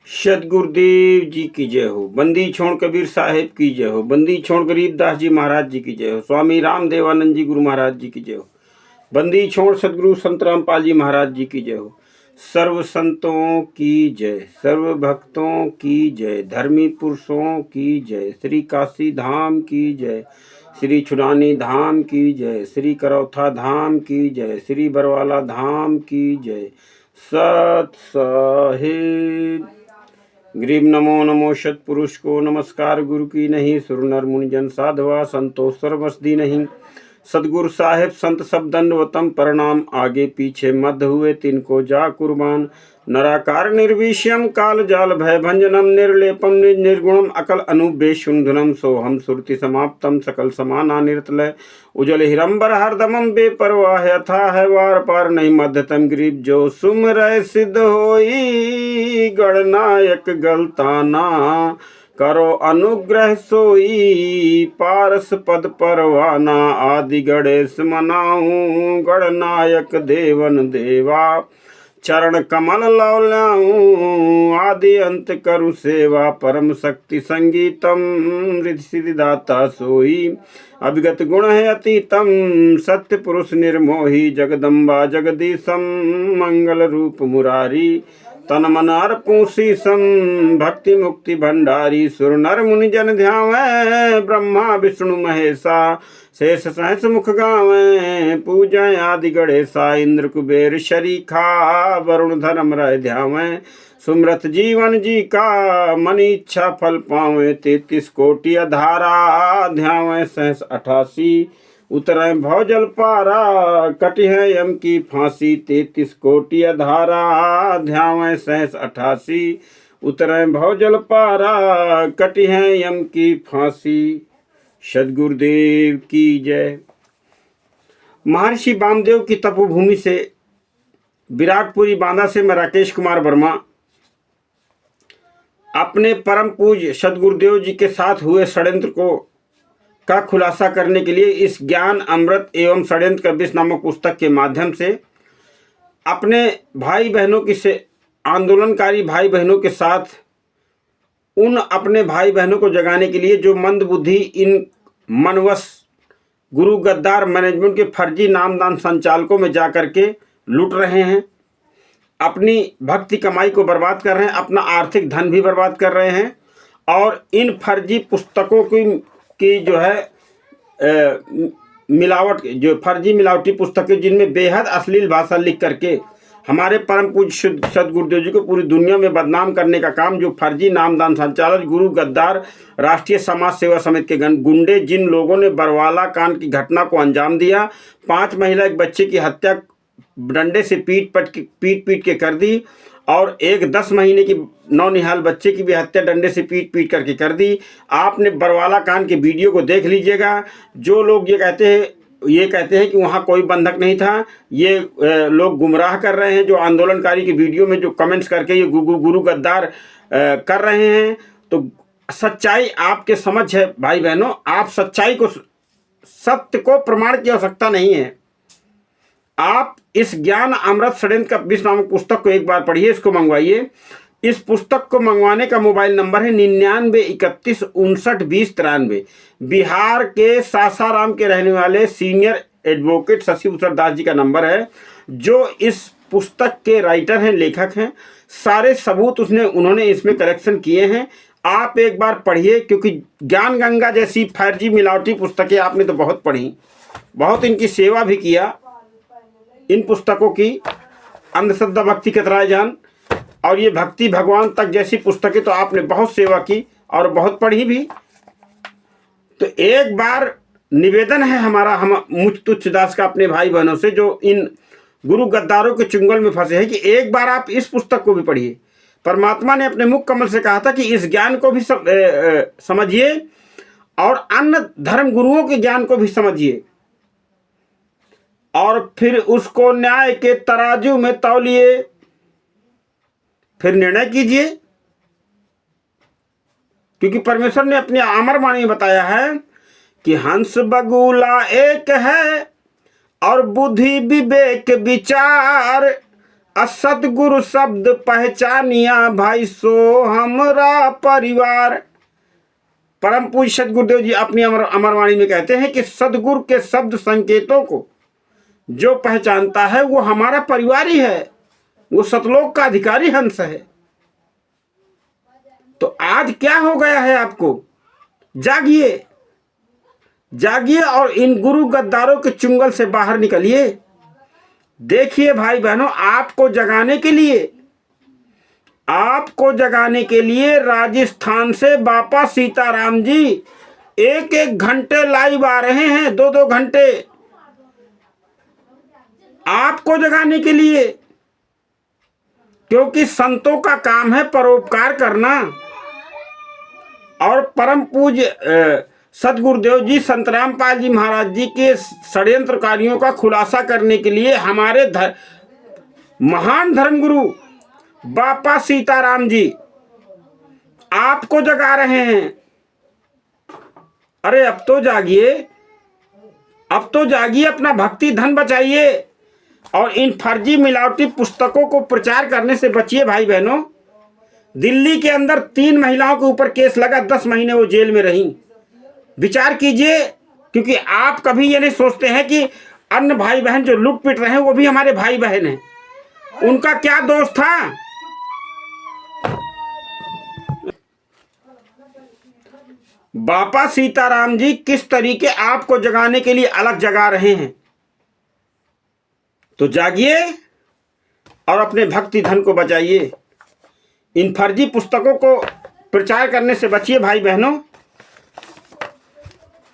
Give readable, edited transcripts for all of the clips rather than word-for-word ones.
सदगुरुदेव जी की जय हो। बंदी छोड़ कबीर साहेब की जय हो। बंदी छोड़ गरीबदास जी महाराज जी की जय हो। स्वामी राम देवानंद जी गुरु महाराज जी की जय हो। बंदी छोड़ सदगुरु संत रामपाल जी महाराज जी की जय हो। सर्व संतों की जय, सर्व भक्तों की जय, धर्मी पुरुषों की जय, श्री काशी धाम की जय, श्री छुड़ानी धाम की जय, श्री करौथा धाम की जय, श्री बरवाला धाम की जय। सत साहिब। ग्रीब नमो नमो सतपुरुष को नमस्कार गुरु की नहीं, सुर नर मुनि जन साधवा संतोष सर्वसदी नहीं। सदगुरु साहेब संत सब दंडवतम प्रणाम, आगे पीछे मध्य हुए तिनको जा कुर्बान। नराकार निर्विषयम काल जाल भय भंजनम, निर्लेपम निर्गुणम अकल अनुबेशुंधनम, सोहम सुरति समाप्तम सकल समाना निर्तलय। उजल हिरंबर हरदमम बेपरवाह, यथा है वार पार नहीं मध्यतम ग्रीब जो सुमरय सिद्ध होई। गणनायक गलताना करो अनुग्रह सोई, पारस पद परवाना आदि गणेश मनाऊं। गणनायक देवन देवा चरण कमल लौल्याऊं, आदि अंत करु सेवा परम शक्ति संगीतम। रिद्धि सिद्धि दाता सोई अभिगत गुण है अतीतम, सत्य पुरुष निर्मोही जगदम्बा जगदीशम। मंगल रूप मुरारी तन मन अर्पूं शीसम, भक्ति मुक्ति भंडारी सुर नर मुनि जन ध्यावै। ब्रह्मा विष्णु महेशा शेष सहस मुख गावें, पूजय आदि गणेशा इंद्र कुबेर शरीखा। वरुण धर्म रह ध्यावें, सुमृत जीवन जी का मन इच्छा फल पावें। 33 कोटि अधारा ध्यावें सहस 88, उतरें भवजल पारा कटि है यम की फांसी। 33 कोटि अधारा ध्यावें सहस 88, उतरें भवजल पारा कटि है यम की फांसी। सदगुरुदेव की जय। महर्षि वामदेव की तपोभूमि से, विराटपुरी बांदा से मैं राकेश कुमार वर्मा अपने परम पूज्य सदगुरुदेव जी के साथ हुए षड्यंत्र को का खुलासा करने के लिए इस ज्ञान अमृत एवं षड्यंत्र का विष नामक पुस्तक के माध्यम से अपने भाई बहनों की से आंदोलनकारी भाई बहनों के साथ उन अपने भाई बहनों को जगाने के लिए जो मंदबुद्धि इन मनवश गुरु गद्दार मैनेजमेंट के फर्जी नामदान संचालकों में जाकर के लूट रहे हैं, अपनी भक्ति कमाई को बर्बाद कर रहे हैं, अपना आर्थिक धन भी बर्बाद कर रहे हैं। और इन फर्जी पुस्तकों की जो है मिलावट, जो फर्जी मिलावटी पुस्तकें जिनमें बेहद अश्लील भाषा लिख करके हमारे परम पूज्य सदगुरुदेव जी को पूरी दुनिया में बदनाम करने का काम जो फर्जी नामदान संचालक गुरु गद्दार राष्ट्रीय समाज सेवा समिति के गुंडे, जिन लोगों ने बरवाला कांड की घटना को अंजाम दिया, 5 महिला एक बच्चे की हत्या डंडे से पीट के कर दी, और एक 10 महीने की नौनिहाल बच्चे की भी हत्या डंडे से पीट करके कर दी। आपने बरवाला कांड के वीडियो को देख लीजिएगा। जो लोग ये कहते हैं कि वहाँ कोई बंधक नहीं था, ये लोग गुमराह कर रहे हैं। जो आंदोलनकारी की वीडियो में जो कमेंट्स करके ये गुरु गद्दार कर रहे हैं, तो सच्चाई आपके समझ है भाई बहनों। आप सच्चाई को, सत्य को प्रमाण की आवश्यकता नहीं है। आप इस ज्ञान अमृत षड्यंत्र का विष नामक पुस्तक को एक बार पढ़िए, इसको मंगवाइए। इस पुस्तक को मंगवाने का मोबाइल नंबर है 9931592093। बिहार के सासाराम के रहने वाले सीनियर एडवोकेट शशिभूषण दास जी का नंबर है, जो इस पुस्तक के राइटर हैं, लेखक हैं। सारे सबूत उन्होंने इसमें कलेक्शन किए हैं। आप एक बार पढ़िए, क्योंकि ज्ञान गंगा जैसी फर्जी मिलावटी पुस्तकें आपने तो बहुत पढ़ी, बहुत इनकी सेवा भी किया। इन पुस्तकों की अंधश्रद्धा भक्ति कतराए जान और ये भक्ति भगवान तक जैसी पुस्तकें तो आपने बहुत सेवा की और बहुत पढ़ी भी। तो एक बार निवेदन है हमारा, हम मुझ तुच्छ दास का अपने भाई बहनों से जो इन गुरु गद्दारों के चुंगल में फंसे हैं, कि एक बार आप इस पुस्तक को भी पढ़िए। परमात्मा ने अपने मुख कमल से कहा था कि इस ज्ञान को भी समझिए और अन्य धर्म गुरुओं के ज्ञान को भी समझिए, और फिर उसको न्याय के तराजू में तौलिए, फिर निर्णय कीजिए। क्योंकि परमेश्वर ने अपनी अमर वाणी में बताया है कि हंस बगुला एक है और बुद्धि विवेक विचार, असतगुरु शब्द पहचानिया भाई सो हमरा परिवार। परम पूज्य सदगुरुदेव जी अपनी अमरवाणी में कहते हैं कि सदगुरु के शब्द संकेतों को जो पहचानता है वो हमारा परिवार ही है, वो सतलोक का अधिकारी हंस है। तो आज क्या हो गया है आपको? जागिए, जागिए और इन गुरु गद्दारों के चुंगल से बाहर निकलिए। देखिए भाई बहनों, आपको जगाने के लिए राजस्थान से बापा सीताराम जी 1-1 घंटे लाइव आ रहे हैं, 2-2 घंटे आपको जगाने के लिए, क्योंकि संतों का काम है परोपकार करना। और परम पूज्य सदगुरुदेव जी संत रामपाल जी महाराज जी के षड्यंत्रकारियों का खुलासा करने के लिए हमारे महान धर्मगुरु बापा सीताराम जी आपको जगा रहे हैं। अरे अब तो जागिए, अब तो जागिए, अपना भक्ति धन बचाइए और इन फर्जी मिलावटी पुस्तकों को प्रचार करने से बचिए भाई बहनों। दिल्ली के अंदर 3 महिलाओं के ऊपर केस लगा, 10 महीने वो जेल में रहीं। विचार कीजिए, क्योंकि आप कभी ये नहीं सोचते हैं कि अन्य भाई बहन जो लुट पिट रहे हैं वो भी हमारे भाई बहन हैं। उनका क्या दोष था? बापा सीताराम जी किस तरीके आपको जगाने के लिए अलग जगा रहे हैं। तो जागिए और अपने भक्ति धन को बचाइए। इन फर्जी पुस्तकों को प्रचार करने से बचिए भाई बहनों,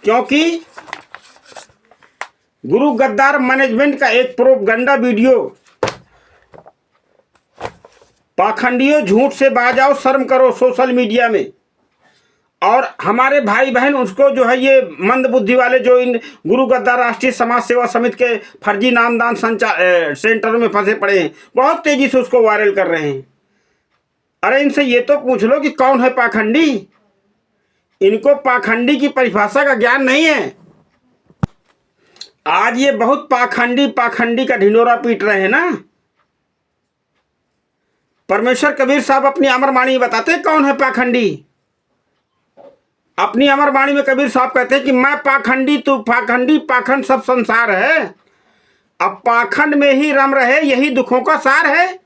क्योंकि गुरु गद्दार मैनेजमेंट का एक प्रोपगंडा वीडियो, पाखंडियों झूठ से बाज आओ, शर्म करो, सोशल मीडिया में। और हमारे भाई बहन उसको जो है ये मंद बुद्धि वाले जो इन गुरु गद्दार राष्ट्रीय समाज सेवा समिति के फर्जी नामदान सेंटरों में फंसे पड़े हैं, बहुत तेजी से उसको वायरल कर रहे हैं। अरे इनसे ये तो पूछ लो कि कौन है पाखंडी। इनको पाखंडी की परिभाषा का ज्ञान नहीं है। आज ये बहुत पाखंडी का ढिंडोरा पीट रहे हैं ना। परमेश्वर कबीर साहब अपनी अमरवाणी में बताते हैं कौन है पाखंडी। अपनी अमरवाणी में कबीर साहब कहते हैं कि मैं पाखंडी, तू पाखंडी, पाखंड सब संसार है। अब पाखंड में ही रम रहे, यही दुखों का सार है।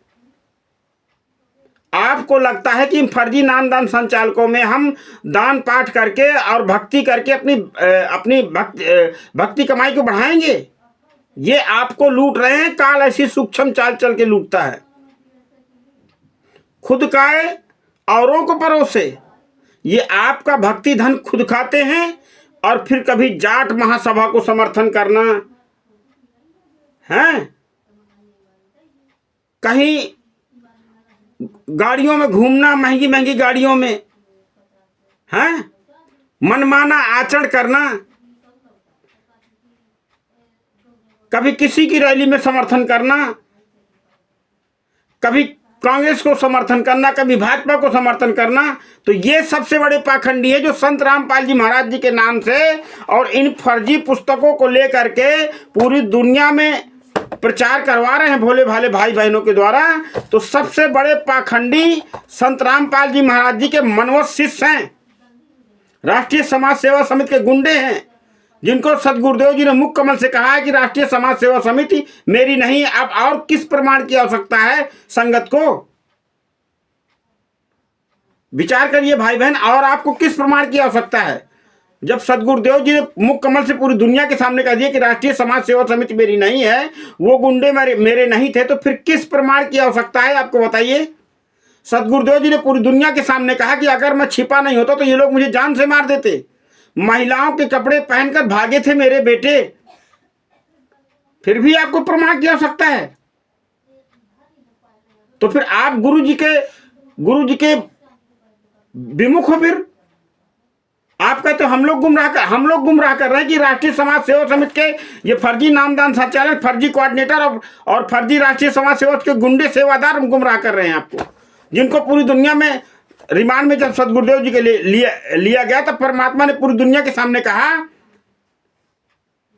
आपको लगता है कि फर्जी नामदान संचालकों में हम दान पाठ करके और भक्ति करके अपनी भक्ति कमाई को बढ़ाएंगे? ये आपको लूट रहे हैं। काल ऐसी सूक्ष्म चाल चल के लूटता है, खुद खाए औरों को परोसे। ये आपका भक्ति धन खुद खाते हैं और फिर कभी जाट महासभा को समर्थन करना है, कहीं गाड़ियों में घूमना, महंगी महंगी गाड़ियों में, हैं, मनमाना आचरण करना, कभी किसी की रैली में समर्थन करना, कभी कांग्रेस को समर्थन करना, कभी भाजपा को समर्थन करना। तो ये सबसे बड़े पाखंडी है जो संत रामपाल जी महाराज जी के नाम से और इन फर्जी पुस्तकों को लेकर के पूरी दुनिया में प्रचार करवा रहे हैं भोले भाले भाई बहनों के द्वारा। तो सबसे बड़े पाखंडी संत रामपाल जी महाराज जी के मनवत शिष्य हैं, राष्ट्रीय समाज सेवा समिति के गुंडे हैं, जिनको सदगुरुदेव जी ने मुख कमल से कहा है कि राष्ट्रीय समाज सेवा समिति मेरी नहीं। अब और किस प्रमाण की आवश्यकता है संगत को? विचार करिए भाई बहन, और आपको किस प्रमाण की आवश्यकता है? जब सदगुरुदेव जी ने मुख कमल से पूरी दुनिया के सामने कह दिया कि राष्ट्रीय समाज सेवा समिति मेरी नहीं है, वो गुंडे मेरे नहीं थे, तो फिर किस प्रमाण की आवश्यकता है आपको बताइए। सदगुरुदेव जी ने पूरी दुनिया के सामने कहा कि अगर मैं छिपा नहीं होता तो ये लोग मुझे जान से मार देते। महिलाओं के कपड़े पहनकर भागे थे मेरे बेटे, फिर भी आपको प्रमाण की आवश्यकता है? तो फिर आप गुरु जी के विमुख हो। फिर आप कहते हो हम लोग गुमराह कर रहे हैं कि राष्ट्रीय समाज सेवा समिति के ये फर्जी नामदान संचालक, फर्जी कोऑर्डिनेटर और फर्जी राष्ट्रीय समाज सेवा के गुंडे सेवादार गुमराह कर रहे हैं आपको, जिनको पूरी दुनिया में रिमांड में जब सदगुरुदेव जी के लिया गया तब परमात्मा ने पूरी दुनिया के सामने कहा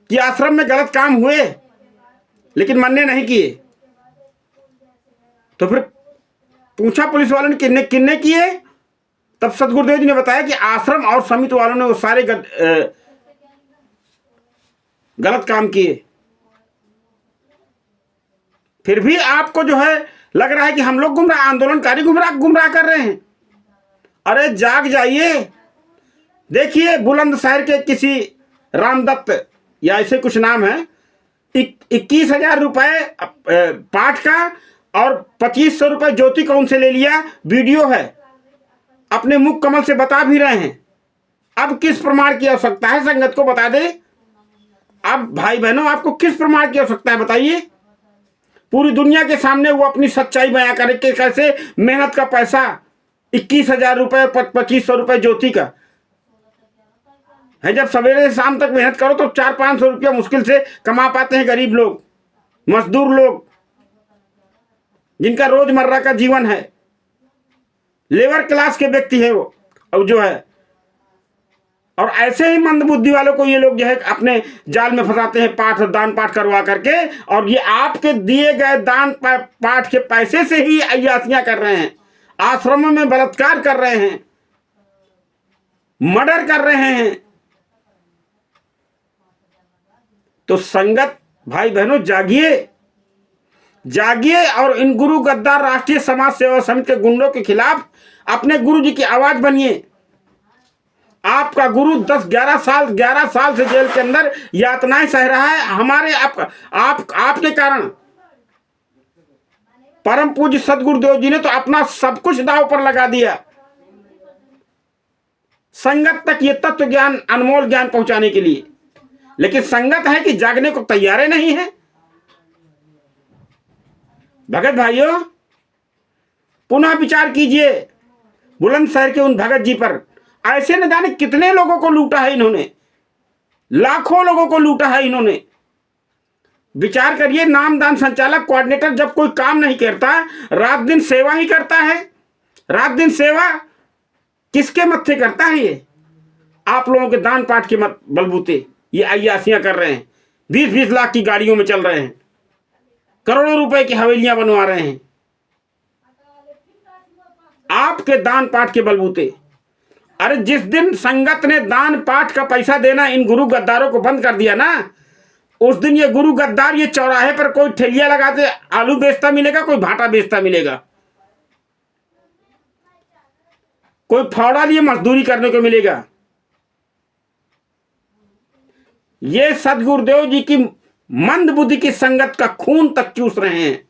कि आश्रम में गलत काम हुए लेकिन मान्य नहीं किए। तो फिर पूछा पुलिस वालों ने किन्ने किन्ने किए, तब सदगुरुदेव जी ने बताया कि आश्रम और समिति वालों ने वो सारे गलत काम किए। फिर भी आपको जो है लग रहा है कि हम लोग गुमराह, आंदोलनकारी गुमराह कर रहे हैं। अरे जाग जाइए। देखिए बुलंदशहर के किसी रामदत्त या ऐसे कुछ नाम है, 21,000 रुपए पाठ का और 2,500 रुपए ज्योति कौन से ले लिया, वीडियो है, अपने मुख कमल से बता भी रहे हैं। अब किस प्रमाण की आवश्यकता है, संगत को बता दे। अब भाई बहनों आपको किस प्रमाण की आवश्यकता है बताइए। पूरी दुनिया के सामने वो अपनी सच्चाई बयां करे कि कैसे मेहनत का पैसा 21,000 रुपए 2,500 रुपए ज्योति का है। जब सवेरे से शाम तक मेहनत करो तो 400-500 रुपया मुश्किल से कमा पाते हैं गरीब लोग, मजदूर लोग, जिनका रोजमर्रा का जीवन है, लेबर क्लास के व्यक्ति है वो अब जो है। और ऐसे ही मंदबुद्धि वालों को ये लोग जो है अपने जाल में फंसाते हैं, दान पाठ करवा करके, और ये आपके दिए गए दान पाठ के पैसे से ही अय्यासियां कर रहे हैं, आश्रमों में बलात्कार कर रहे हैं, मर्डर कर रहे हैं। तो संगत भाई बहनों जागिए, जागिए और इन गुरु गद्दार राष्ट्रीय समाज सेवा समिति के गुंडों के खिलाफ अपने गुरु जी की आवाज बनिए। आपका गुरु 11 साल से जेल के अंदर यातनाएं सह रहा है हमारे आपके कारण। परम पूज्य सदगुरुदेव जी ने तो अपना सब कुछ दांव पर लगा दिया संगत तक ये तत्व ज्ञान, अनमोल ज्ञान पहुंचाने के लिए। लेकिन संगत है कि जागने को तैयार नहीं है। भगत भाइयों पुनः विचार कीजिए बुलंदशहर के उन भगत जी पर। ऐसे न जाने कितने लोगों को लूटा है इन्होंने, लाखों लोगों को लूटा है इन्होंने। विचार करिए, नामदान संचालक कोऑर्डिनेटर जब कोई काम नहीं करता, रात दिन सेवा ही करता है। रात दिन सेवा किसके मत्थे करता है? ये आप लोगों के दान पाठ के बलबूते ये अय्यासियां कर रहे हैं। 20-20 लाख की गाड़ियों में चल रहे हैं, करोड़ों रुपए की हवेलियां बनवा रहे हैं आपके दान पाठ के बलबूते। अरे जिस दिन संगत ने दान पाठ का पैसा देना इन गुरु गद्दारों को बंद कर दिया ना, उस दिन ये गुरु गद्दार ये चौराहे पर कोई ठेलिया लगाते आलू बेचता मिलेगा, कोई भाटा बेचता मिलेगा, कोई फावड़ा लिए मजदूरी करने को मिलेगा। ये सदगुरुदेव जी की मंद बुद्धि की संगत का खून तक चूस रहे हैं,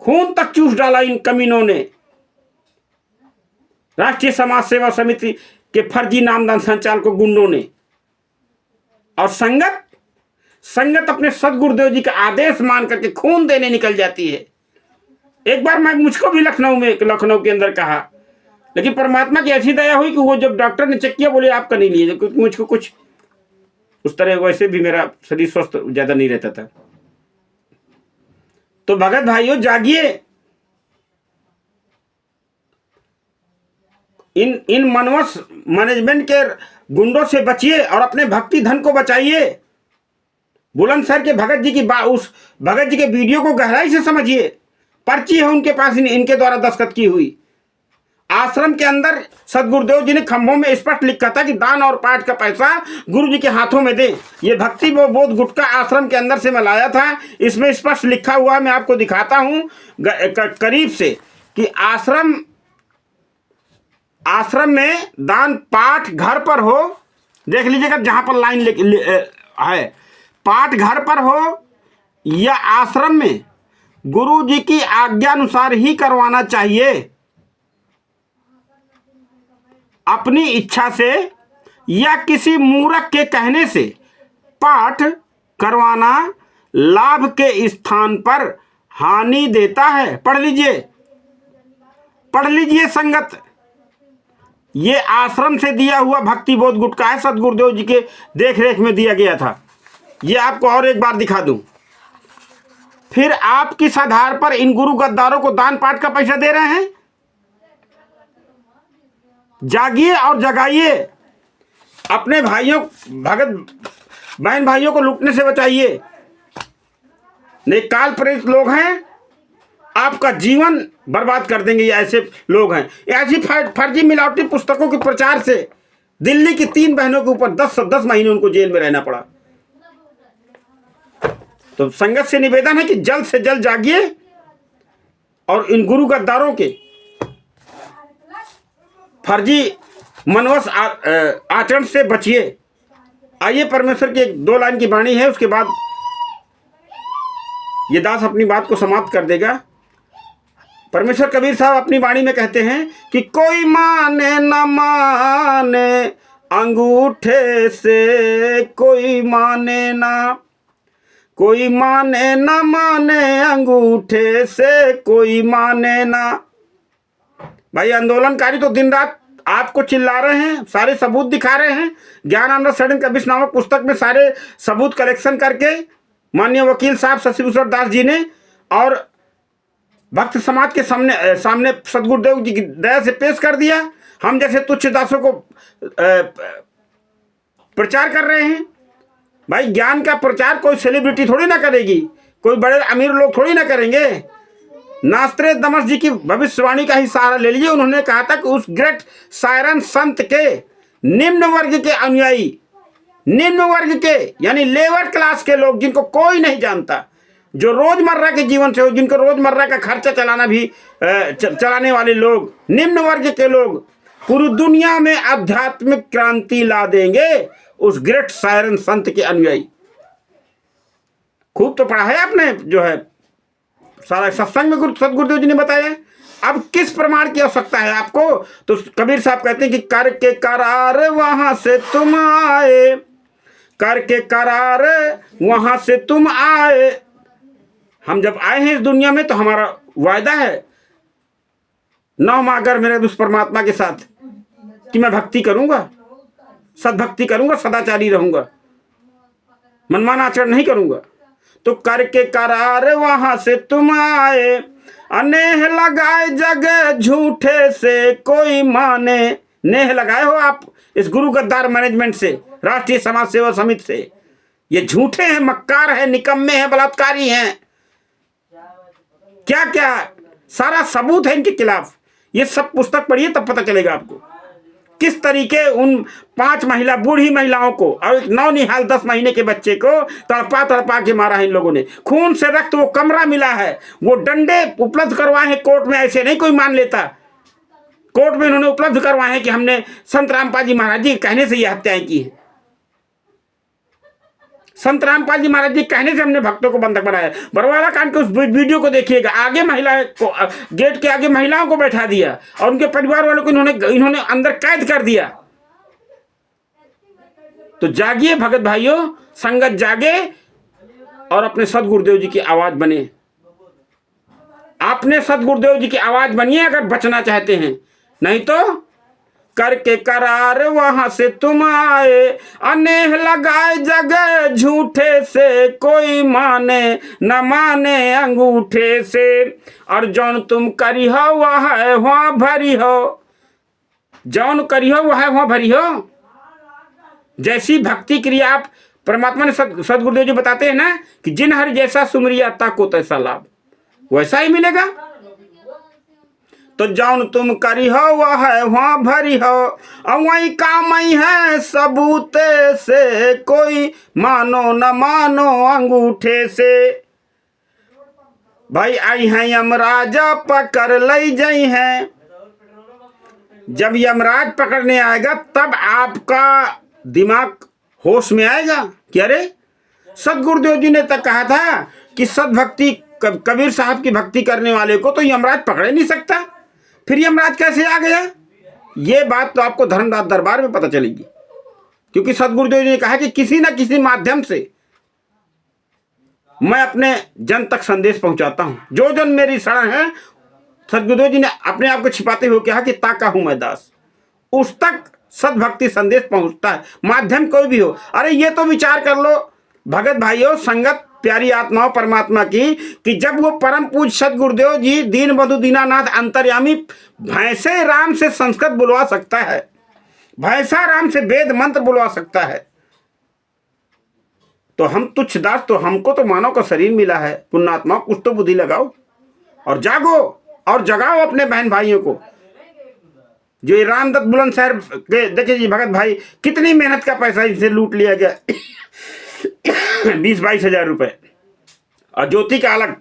खून तक चूस डाला इन कमीनों ने। राष्ट्रीय समाज सेवा समिति के फर्जी नामदान संचालकों गुंडों ने। और संगत अपने सदगुरुदेव जी का आदेश मान करके खून देने निकल जाती है। एक बार मुझको भी लखनऊ के अंदर कहा, लेकिन परमात्मा की ऐसी दया हुई कि वो जब डॉक्टर ने चेक किया बोले आपका नहीं लिए, क्योंकि मुझको कुछ उस तरह, वैसे भी मेरा शरीर स्वस्थ ज्यादा नहीं रहता था। तो भगत भाइयों जागिए, इन मनवस मैनेजमेंट के गुंडों से बचिए और अपने भक्ति धन को बचाइए। बुलंदशहर के भगत जी उस भगत जी के वीडियो को गहराई से समझिए। पर्ची है उनके पास, इनके द्वारा दस्तखत की हुई। आश्रम के अंदर सदगुरुदेव जी ने खंभों में स्पष्ट लिखा था कि दान और पाठ का पैसा गुरु जी के हाथों में दें। ये भक्ति बोध गुटका आश्रम के अंदर से मैं लाया था, इसमें स्पष्ट लिखा हुआ मैं आपको दिखाता हूं करीब से कि आश्रम में दान पाठ घर पर हो, देख लीजिएगा जहां पर लाइन है, पाठ घर पर हो या आश्रम में, गुरु जी की आज्ञा अनुसार ही करवाना चाहिए। अपनी इच्छा से या किसी मूर्ख के कहने से पाठ करवाना लाभ के स्थान पर हानि देता है। पढ़ लीजिए संगत, ये आश्रम से दिया हुआ भक्ति बोध गुटका है, सदगुरुदेव जी के देख रेख में दिया गया था। ये आपको और एक बार दिखा दूं। फिर आप किस आधार पर इन गुरु गद्दारों को दान पाठ का पैसा दे रहे हैं? जागिए और जगाइए, अपने भाइयों भगत बहन भाइयों को लूटने से बचाइए। नहीं, काल प्रेरित लोग हैं, आपका जीवन बर्बाद कर देंगे। ये ऐसे लोग हैं। ऐसी फर्जी मिलावटी पुस्तकों के प्रचार से दिल्ली की 3 बहनों के ऊपर 10 महीने उनको जेल में रहना पड़ा। तो संगत से निवेदन है कि जल्द से जल्द जागिए और इन गुरु गद्दारों के फर्जी मनवस आचरण से बचिए। आइए परमेश्वर की 2 लाइन की वाणी है, उसके बाद ये दास अपनी बात को समाप्त कर देगा। परमेश्वर कबीर साहब अपनी वाणी में कहते हैं कि कोई माने न माने अंगूठे से, कोई माने ना, कोई माने न माने अंगूठे से, कोई माने ना। भाई आंदोलनकारी तो दिन रात आपको चिल्ला रहे हैं, सारे सबूत दिखा रहे हैं। ज्ञान अमृत सड़न कबीर नामक पुस्तक में सारे सबूत कलेक्शन करके माननीय वकील साहब शशिभूषण दास जी ने और भक्त समाज के सामने सदगुरुदेव जी की दया से पेश कर दिया। हम जैसे तुच्छ दासों को प्रचार कर रहे हैं। भाई ज्ञान का प्रचार कोई सेलिब्रिटी थोड़ी ना करेगी, कोई बड़े अमीर लोग थोड़ी ना करेंगे। नास्त्रे दमस जी की भविष्यवाणी का ही सहारा ले लीजिए। उन्होंने कहा था कि उस ग्रेट सायरन संत के निम्न वर्ग के अनुयायी, निम्न वर्ग के यानी लेबर क्लास के लोग जिनको कोई नहीं जानता, जो रोजमर्रा के जीवन से हो, जिनको रोजमर्रा का खर्चा चलाना भी चलाने वाले लोग, निम्न वर्ग के लोग पूरी दुनिया में आध्यात्मिक क्रांति ला देंगे उस ग्रेट सायरन संत के अनुयायी। खूब तो पढ़ा है आपने, जो है सारा सत्संग में सदगुरुदेव जी ने बताया। अब किस प्रमाण की आवश्यकता है आपको? तो कबीर साहब कहते हैं कि करके करार वहां से तुम आए, करके करार वहां से तुम आए। हम जब आए हैं इस दुनिया में तो हमारा वायदा है 9 माह अगर मेरे उस परमात्मा के साथ कि मैं भक्ति करूंगा, सद्भक्ति करूंगा, सदाचारी रहूंगा, मनमाना आचरण नहीं करूंगा। तो करके करार वहां से तुम आए, अनेह लगाए जगह झूठे से, कोई माने। नेह लगाए हो आप इस गुरु गद्दार मैनेजमेंट से, राष्ट्रीय समाज सेवा समिति से। ये झूठे हैं, मक्कार हैं, निकम्मे हैं, बलात्कारी हैं, क्या क्या सारा सबूत है इनके खिलाफ। ये सब पुस्तक पढ़िए तब पता चलेगा आपको किस तरीके उन 5 महिला बूढ़ी महिलाओं को और एक नौनिहाल 10 महीने के बच्चे को तड़पा तड़पा के मारा है इन लोगों ने। खून से रक्त वो कमरा मिला है, वो डंडे उपलब्ध करवाए हैं कोर्ट में। ऐसे नहीं कोई मान लेता। कोर्ट में इन्होंने उपलब्ध करवाए हैं कि हमने संत रामपाल जी महाराज जी के कहने से ये हत्याएं की है। संत रामपाल जी महाराज जी कहने से हमने भक्तों को बंधक बनाया। बरवाला कांड के उस वीडियो को देखिएगा। आगे महिला को, गेट के आगे महिलाओं को बैठा दिया और उनके परिवार वालों को इन्होंने अंदर कैद कर दिया। तो जागिए भगत भाइयों, संगत जागे और अपने सदगुरुदेव जी की आवाज बने। आपने सदगुरुदेव जी की आवाज बनिए अगर बचना चाहते हैं, नहीं तो करके करार वहां से तुम आए, अनेह लगाए जगह झूठे से, कोई माने न माने अंगूठे से। और जौन तुम करी हो वह है वहां भरी हो, जौन करी हो वह है वहां भरी हो। जैसी भक्ति क्रिया आप परमात्मा ने सदगुरुदेव जी बताते हैं ना कि जिन हरि जैसा सुमरिया ताको तैसा लाभ, वैसा ही मिलेगा। तो जौन तुम करी हो वह है वहां भरी हो, और वही काम है सबूते से, कोई मानो न मानो अंगूठे से। भाई आई हैं यमराजा पकड़ लई जई हैं। जब यमराज पकड़ने आएगा तब आपका दिमाग होश में आएगा कि अरे सदगुरुदेव जी ने तक कहा था कि सद्भक्ति कबीर साहब की भक्ति करने वाले को तो यमराज पकड़ नहीं सकता, फिर यमराज कैसे आ गया? ये बात तो आपको धर्मदास दरबार में पता चलेगी, क्योंकि सदगुरुदेव जी ने कहा कि किसी न किसी माध्यम से मैं अपने जन तक संदेश पहुंचाता हूं। जो जन मेरी शरण है, सदगुरुदेव जी ने अपने आप को छिपाते हुए कहा कि ताका हूं मैं दास, उस तक सद्भक्ति संदेश पहुंचता है, माध्यम कोई भी हो। अरे ये तो विचार कर लो भगत भाइयों, संगत प्यारी आत्माओं परमात्मा की, कि जब वो परम पूज सदगुरुदेव जी दीन बंधु दीनानाथ अंतर्यामी भैंसे राम से संस्कृत बुलवा सकता है, भैंसा राम से वेद मंत्र बुलवा सकता है, तो हम तुच्छ दास, तो हमको तो मानव का शरीर मिला है। पुण्यात्मा कुछ तो बुद्धि लगाओ। और जागो और जगाओ अपने बहन भाइयों को। जो ये रामदत्त बुलंदशहर के देखिए जी भगत भाई, कितनी मेहनत का पैसा इनसे लूट लिया गया 20-22 हजार रुपए। और ज्योति का अलग।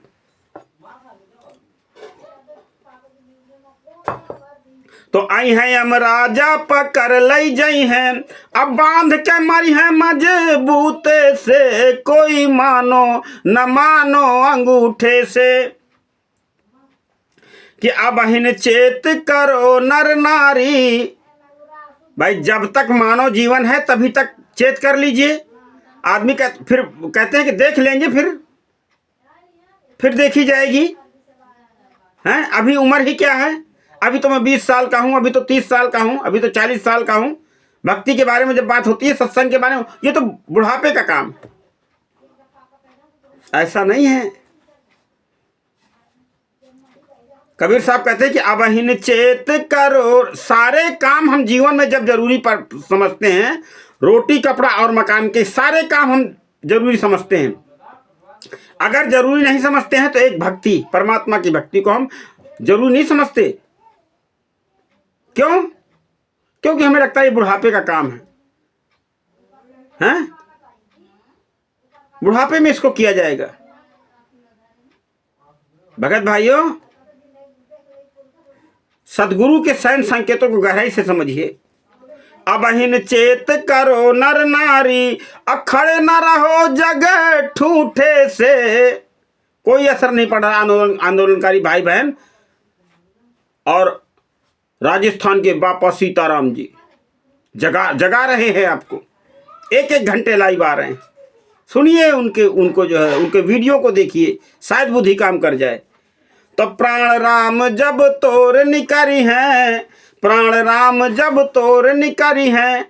तो आई हैं यमराजा पकड़ लई जई हैं, अब बांध के मरी है मजबूते से, कोई मानो न मानो अंगूठे से, कि अब हिन चेत करो नर नारी। भाई जब तक मानव जीवन है तभी तक चेत कर लीजिए। आदमी का फिर कहते हैं कि देख लेंगे, फिर देखी जाएगी। हैं अभी उम्र ही क्या है, अभी तो मैं 20 साल का हूं, अभी तो 30 साल का हूं, अभी तो 40 साल का हूं। भक्ति के बारे में जब बात होती है, सत्संग के बारे में, ये तो बुढ़ापे का काम। ऐसा नहीं है। कबीर साहब कहते हैं कि अब हिन चेत करो। सारे काम हम जीवन में जब जरूरी पर समझते हैं, रोटी कपड़ा और मकान के सारे काम हम जरूरी समझते हैं। अगर जरूरी नहीं समझते हैं तो एक भक्ति, परमात्मा की भक्ति को हम जरूरी नहीं समझते। क्यों? क्योंकि हमें लगता है ये बुढ़ापे का काम है, हैं? बुढ़ापे में इसको किया जाएगा। भगत भाइयों, सदगुरु के सैन संकेतों को गहराई से समझिए। अब हिन चेत करो नर नारी, अखड़े न रहो जग ठूठे से। कोई असर नहीं पड़ रहा आंदोलनकारी भाई बहन। और राजस्थान के बापा सीताराम जी जगा रहे हैं आपको, 1-1 घंटे लाइव आ रहे हैं। सुनिए उनको जो है उनके वीडियो को देखिए, शायद बुद्धि काम कर जाए। तो प्राण राम जब तोर निकरी हैं, प्राण राम जब तोर निकरी हैं।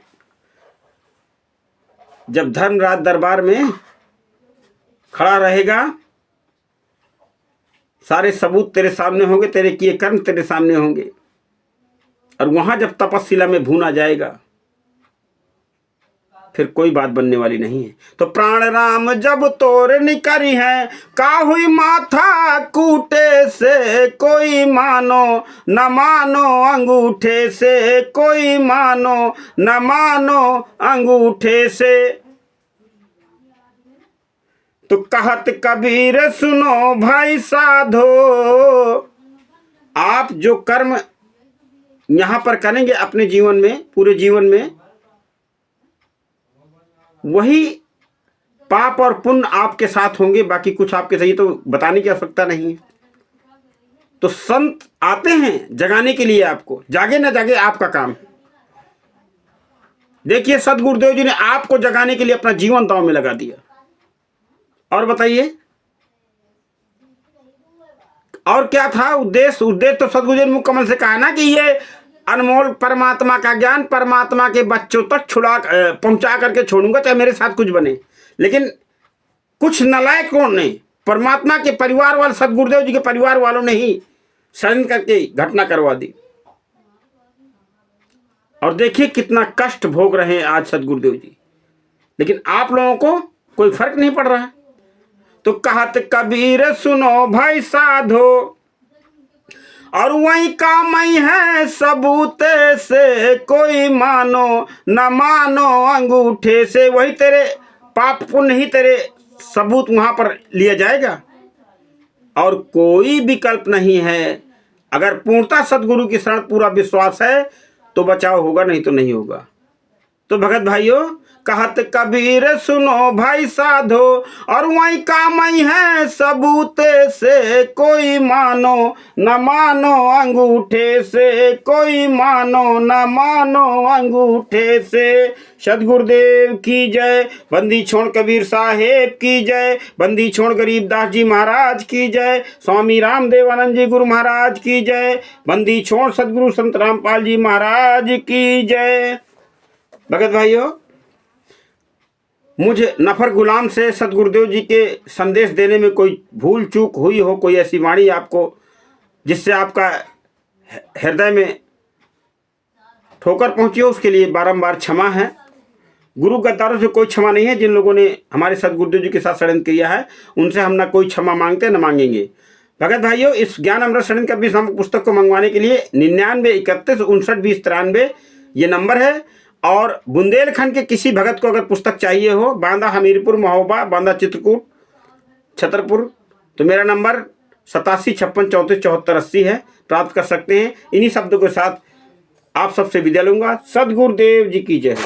जब धर्मराज दरबार में खड़ा रहेगा, सारे सबूत तेरे सामने होंगे, तेरे किए कर्म तेरे सामने होंगे। और वहां जब तपस्शिला में भूना जाएगा, फिर कोई बात बनने वाली नहीं है। तो प्राण राम जब तोर निकरी हैं, का हुई माथा कूटे से, कोई मानो न मानो अंगूठे से, कोई मानो न मानो अंगूठे से। तो कहत कबीर सुनो भाई साधो, आप जो कर्म यहां पर करेंगे अपने जीवन में, पूरे जीवन में, वही पाप और पुण्य आपके साथ होंगे। बाकी कुछ आपके सही तो बताने की आवश्यकता नहीं है। तो संत आते हैं जगाने के लिए आपको, जागे ना जागे आपका काम है। देखिए सदगुरुदेव जी ने आपको जगाने के लिए अपना जीवन दांव में लगा दिया। और बताइए और क्या था उद्देश्य? उद्देश्य तो सदगुरुदेव ने मुख कमल से कहा ना कि ये अनमोल परमात्मा का ज्ञान परमात्मा के बच्चों तक पहुंचा करके छोड़ूंगा, चाहे मेरे साथ कुछ बने। लेकिन कुछ नलायकों ने, परमात्मा के परिवार वाले, सदगुरुदेव जी के परिवार वालों ने ही षड्यंत्र करके घटना करवा दी। और देखिए कितना कष्ट भोग रहे हैं आज सदगुरुदेव जी, लेकिन आप लोगों को कोई फर्क नहीं पड़ रहा है। तो कहत कबीर सुनो भाई साधो, और वही काम ही है सबूते से, कोई मानो न मानो अंगूठे से। वही तेरे पाप पुण्य ही तेरे सबूत वहां पर लिया जाएगा, और कोई विकल्प नहीं है। अगर पूर्णता सदगुरु की शरण पूरा विश्वास है तो बचाव होगा, नहीं तो नहीं होगा। तो भगत भाइयों, कहत कबीर सुनो भाई साधो, और वही काम ही है सबूते से, कोई मानो न मानो अंगूठे से, कोई मानो न मानो अंगूठे से। सदगुरुदेव की जय, बंदी छोड़ कबीर साहेब की जय, बंदी छोड़ गरीबदास जी महाराज की जय, स्वामी राम देवानंद जी गुरु महाराज की जय, बंदी छोड़ सदगुरु संत रामपाल जी महाराज की जय। भगत भाइयों, मुझे नफर गुलाम से सदगुरुदेव जी के संदेश देने में कोई भूल चूक हुई हो, कोई ऐसी वाणी आपको जिससे आपका हृदय में ठोकर पहुंची हो, उसके लिए बारंबार क्षमा है। गुरु गद्दारों से कोई क्षमा नहीं है। जिन लोगों ने हमारे सदगुरुदेव जी के साथ षड्यंत्र किया है, उनसे हम ना कोई क्षमा मांगते न मांगेंगे। भगत भाइयों, इस ज्ञान अमृत सरण कबीर नामक पुस्तक को मंगवाने के लिए 9931592093 ये नंबर है। और बुंदेलखंड के किसी भगत को अगर पुस्तक चाहिए हो, बांदा हमीरपुर, महोबा, बांदा चित्रकूट, छतरपुर, तो मेरा नंबर 8756347480 है, प्राप्त कर सकते हैं। इन्हीं शब्दों के साथ आप सबसे विदा लूंगा। सदगुरुदेव जी की जय।